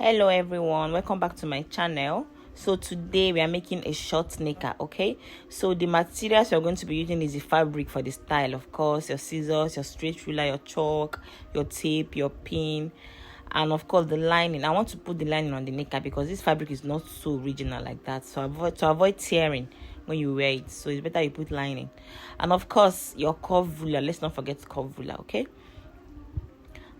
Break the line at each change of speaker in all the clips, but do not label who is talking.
Hello everyone, welcome back to my channel. So today we are making a short knicker. Okay, so the materials you're going to be using is the fabric for the style, of course, your scissors, your straight ruler, your chalk, your tape, your pin, and of course the lining. I want to put the lining on the knicker because this fabric is not so original like that, so to avoid tearing when you wear it, so it's better you put lining. And of course your curve ruler, let's not forget curve ruler. Okay,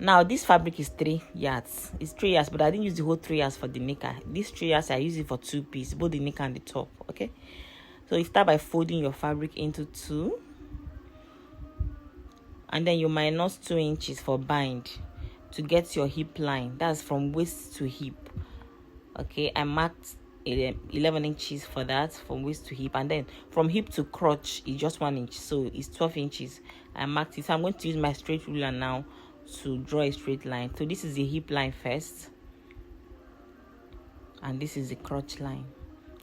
now this fabric is 3 yards. It's 3 yards, but I didn't use the whole 3 yards for the knicker. These 3 yards I use it for 2 pieces, both the knicker and the top. Okay, so you start by folding your fabric into 2, and then you minus 2 inches for bind to get your hip line. That's from waist to hip. Okay, I marked 11 inches for that, from waist to hip, and then from hip to crotch is just 1 inch, so it's 12 inches. I marked it. So I'm going to use my straight ruler now to draw a straight line. So this is the hip line first, and this is the crotch line.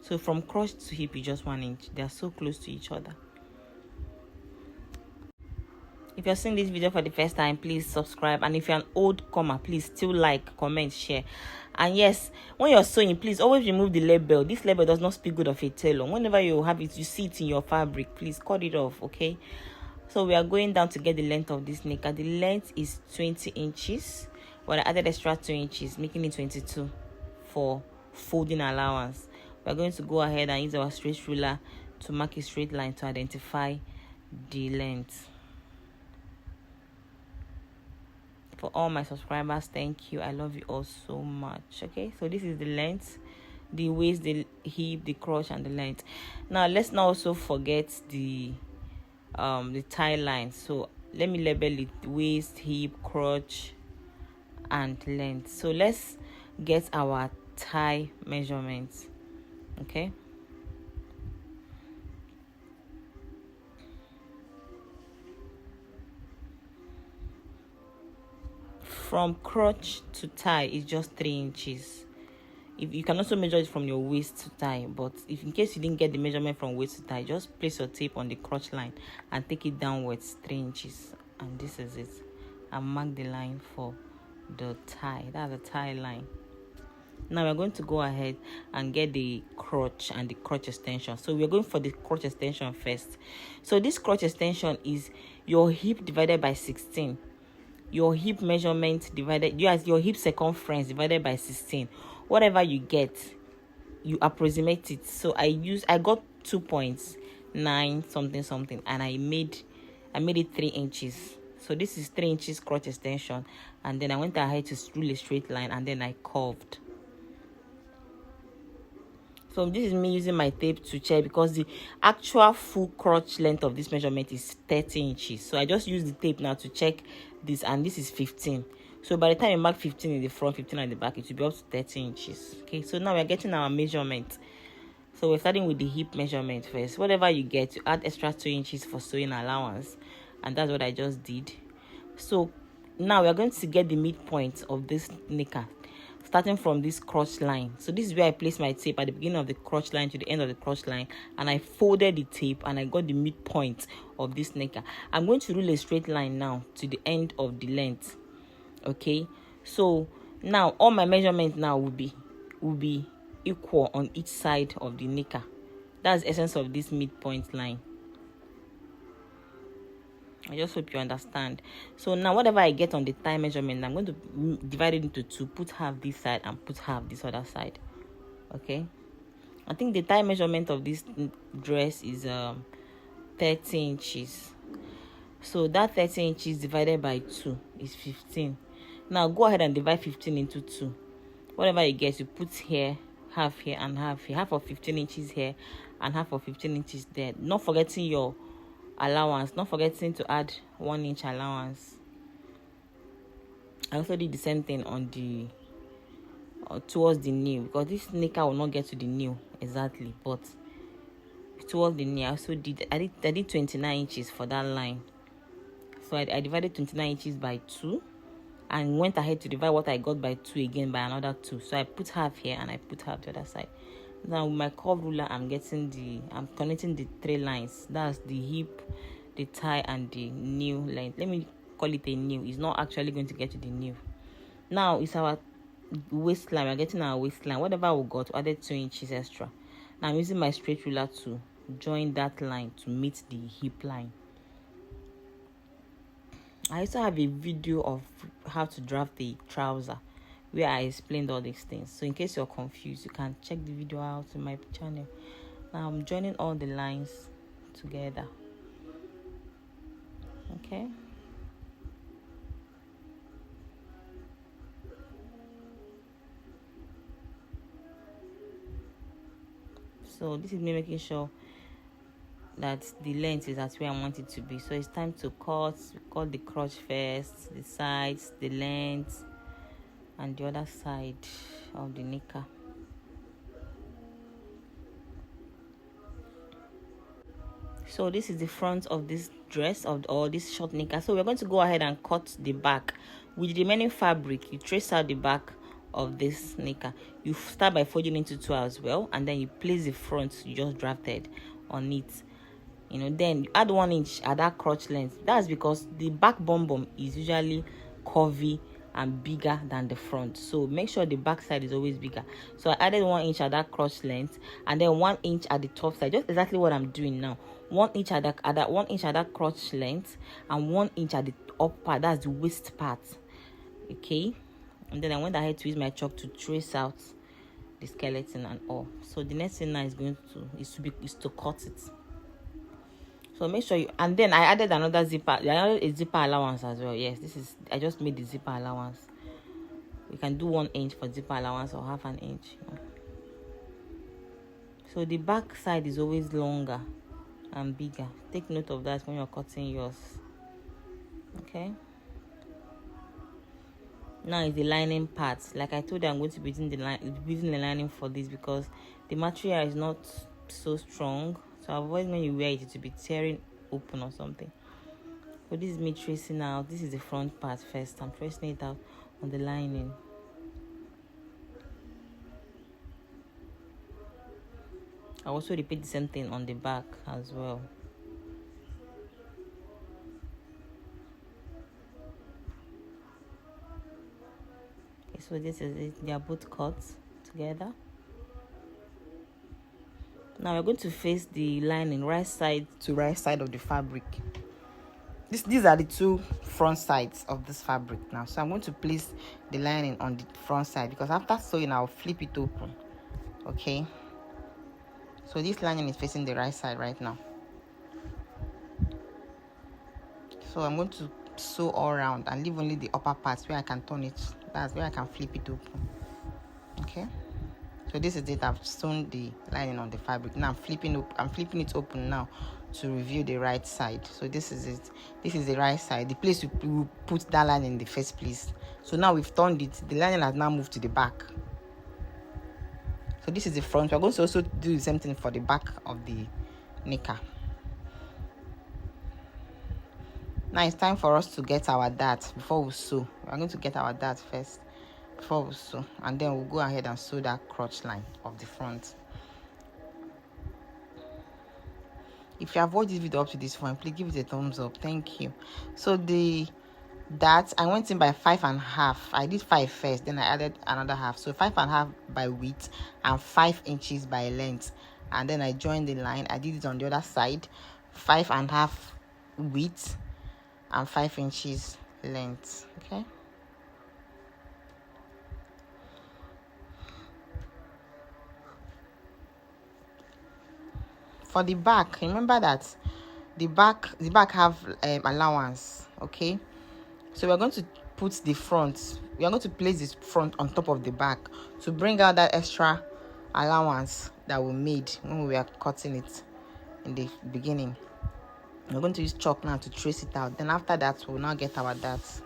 So from crotch to hip is just 1 inch. They are so close to each other. If you're seeing this video for the first time, please subscribe, and if you're an old comer, please still like, comment, share. And yes, when you're sewing, please always remove the label. This label does not speak good of a tailor. Whenever you have it, you see it in your fabric, please cut it off. Okay, so we are going down to get the length of this knicker. The length is 20 inches, but I added extra 2 inches, making it 22 for folding allowance. We are going to go ahead and use our straight ruler to mark a straight line to identify the length. For all my subscribers, thank you. I love you all so much. Okay, so this is the length, the waist, the hip, the crotch, and the length. Now let's not also forget the tie line. So let me label it: waist, hip, crotch, and length. So let's get our tie measurements. Okay, from crotch to tie is just 3 inches. If you can also measure it from your waist to tie, but if in case you didn't get the measurement from waist to tie, just place your tape on the crotch line and take it downwards 3 inches, and this is it. And mark the line for the tie. That's the tie line. Now we're going to go ahead and get the crotch and the crotch extension. So we're going for the crotch extension first. So this crotch extension is your hip divided by 16. Your hip measurement divided, your hip circumference divided by 16. Whatever you get, you approximate it. So I got 2.9 something, and I made it 3 inches. So this is 3 inches crotch extension, and then I went ahead to rule a straight line, and then I curved. So this is me using my tape to check, because the actual full crotch length of this measurement is 30 inches. So I just use the tape now to check this, and this is 15. So by the time you mark 15 in the front, 15 at the back, it will be up to 30 inches. Okay, so now we're getting our measurement. So we're starting with the hip measurement first. Whatever you get, you add extra 2 inches for sewing allowance, and that's what I just did. So now we're going to get the midpoint of this knicker, starting from this crotch line. So this is where I place my tape, at the beginning of the crotch line to the end of the crotch line, and I folded the tape and I got the midpoint of this knicker. I'm going to rule a straight line now to the end of the length. Okay, so now all my measurements now will be equal on each side of the knicker. That's the essence of this midpoint line. I just hope you understand. So now whatever I get on the tie measurement, I'm going to divide it into 2, put half this side and put half this other side. Okay, I think the tie measurement of this dress is 30 inches. So that 30 inches divided by 2 is 15. Now go ahead and divide 15 into 2. Whatever you get, you put here, half here and half here. Half of 15 inches here and half of 15 inches there. Not forgetting your allowance, not forgetting to add 1 inch allowance. I also did the same thing on the towards the knee, because this knicker will not get to the knee exactly, but towards the knee I also did 29 inches for that line. So I divided 29 inches by 2 and went ahead to divide what I got by 2 again by another 2. So I put half here and I put half the other side. Now with my curve ruler, I'm connecting the 3 lines. That's the hip, the tie, and the new length. Let me call it a new. It's not actually going to get to the new. Now it's our waistline, we're getting our waistline, whatever we got, we added 2 inches extra. Now I'm using my straight ruler to join that line to meet the hip line. I also have a video of how to draft the trouser where I explained all these things, so in case you're confused, you can check the video out in my channel. Now I'm joining all the lines together. Okay, so this is me making sure that the length is at where I want it to be. So it's time to cut the crotch first, the sides, the length, and the other side of the knicker. So this is the front of this dress or this short knicker. So we're going to go ahead and cut the back with the remaining fabric. You trace out the back of this knicker. You start by folding into 2 as well, and then you place the front you just drafted on it. Then you add 1 inch at that crotch length. That's because the back bum is usually curvy and bigger than the front, so make sure the back side is always bigger. So I added 1 inch at that crotch length, and then 1 inch at the top side, just exactly what I'm doing now. 1 inch at that 1 inch at that crotch length, and 1 inch at the up part, that's the waist part. Okay, and then I went ahead to use my chalk to trace out the skeleton and all. So the next thing now is to cut it. So make sure and then I added another zipper. I added a zipper allowance as well. Yes, I just made the zipper allowance. You can do 1 inch for zipper allowance or half an inch. So the back side is always longer and bigger. Take note of that when you're cutting yours. Okay. Now is the lining part. Like I told you, I'm going to be using the lining for this because the material is not so strong. So avoid when you wear it to be tearing open or something. So this is me tracing out. This is the front part first. I'm tracing it out on the lining. I also repeat the same thing on the back as well. Okay, so this is it. They are both cut together. Now we're going to face the lining right side to right side of the fabric. These are the 2 front sides of this fabric now. So I'm going to place the lining on the front side because after sewing I'll flip it open. Okay, so this lining is facing the right side right now. So I'm going to sew all around and leave only the upper parts where I can turn it. That's where I can flip it open. Okay, so this is it. I've sewn the lining on the fabric. Now I'm flipping it open now to reveal the right side. So this is it. This is the right side, the place we put that lining in the first place. So now we've turned it. The lining has now moved to the back. So this is the front. We're going to also do the same thing for the back of the knicker. Now it's time for us to get our dart before we sew. We're going to get our dart first before we sew, and then we'll go ahead and sew that crotch line of the front. If you have watched this video up to this point, please give it a thumbs up. Thank you. So the dart, I went in by 5.5. I did 5 first, then I added another half. So 5.5 by width and 5 inches by length, and then I joined the line. I did it on the other side, 5.5 width and 5 inches length. Okay. For the back, remember that the back have allowance. Okay, so we're going to put the front. We are going to place this front on top of the back to bring out that extra allowance that we made when we were cutting it in the beginning. We're going to use chalk now to trace it out. Then after that, we'll now get our darts.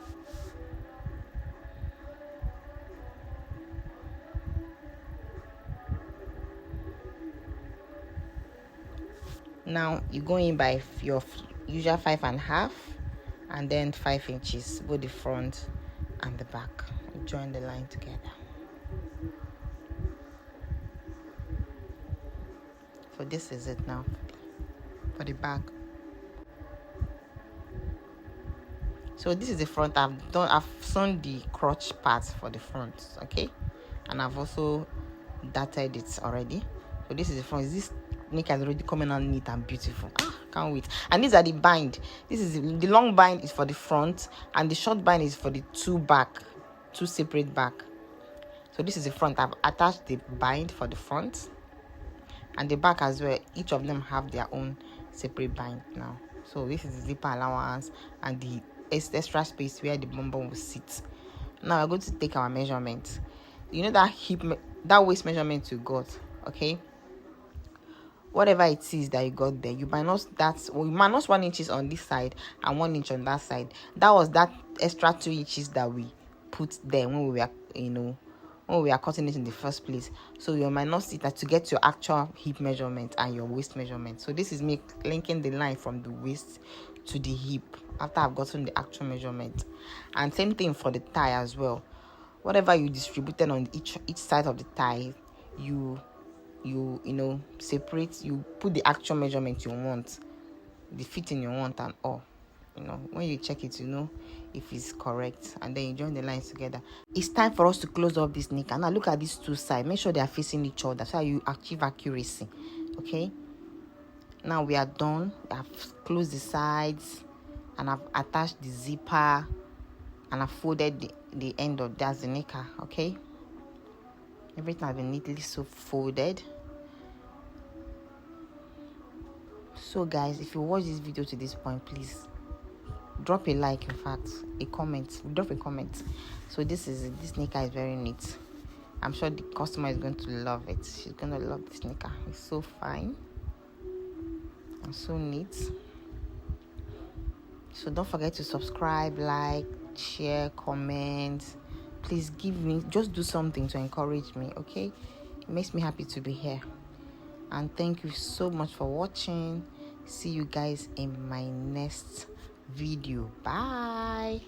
Now you go in by your usual 5.5 and then 5 inches, both the front and the back. Join the line together. So this is it now for the back. So this is the front. I've sewn the crotch part for the front. Okay, and I've also darted it already. So this is the front. This knicker is already coming out neat and beautiful. Can't wait. And these are the bind. This is the long bind is for the front, and the short bind is for the two separate back. So this is the front. I've attached the bind for the front and the back as well. Each of them have their own separate bind now. So this is the zipper allowance and the extra space where the bum will sit. Now we're going to take our measurements. You know that waist measurement you got, okay? Whatever it is that you got there, you minus 1 inch on this side and 1 inch on that side. That was that extra 2 inches that we put there when we were cutting it in the first place. So you minus it to get your actual hip measurement and your waist measurement. So this is me linking the line from the waist to the hip after I've gotten the actual measurement. And same thing for the thigh as well. Whatever you distributed on each side of the thigh, you separate, you put the actual measurement you want, the fitting you want, and all. When you check it, if it's correct, and then you join the lines together. It's time for us to close up this knicker. Now look at these two sides. Make sure they are facing each other so you achieve accuracy. Okay, now we are done. I've closed the sides and I've attached the zipper and I've folded the end of the knicker. Okay, everything has been neatly so folded. So guys, if you watch this video to this point, please drop a like, in fact drop a comment. So this knicker is very neat. I'm sure the customer is going to love it. She's going to love this knicker. It's so fine and so neat. So don't forget to subscribe, like, share, comment. Please just do something to encourage me, okay? It makes me happy to be here. And thank you so much for watching. See you guys in my next video. Bye.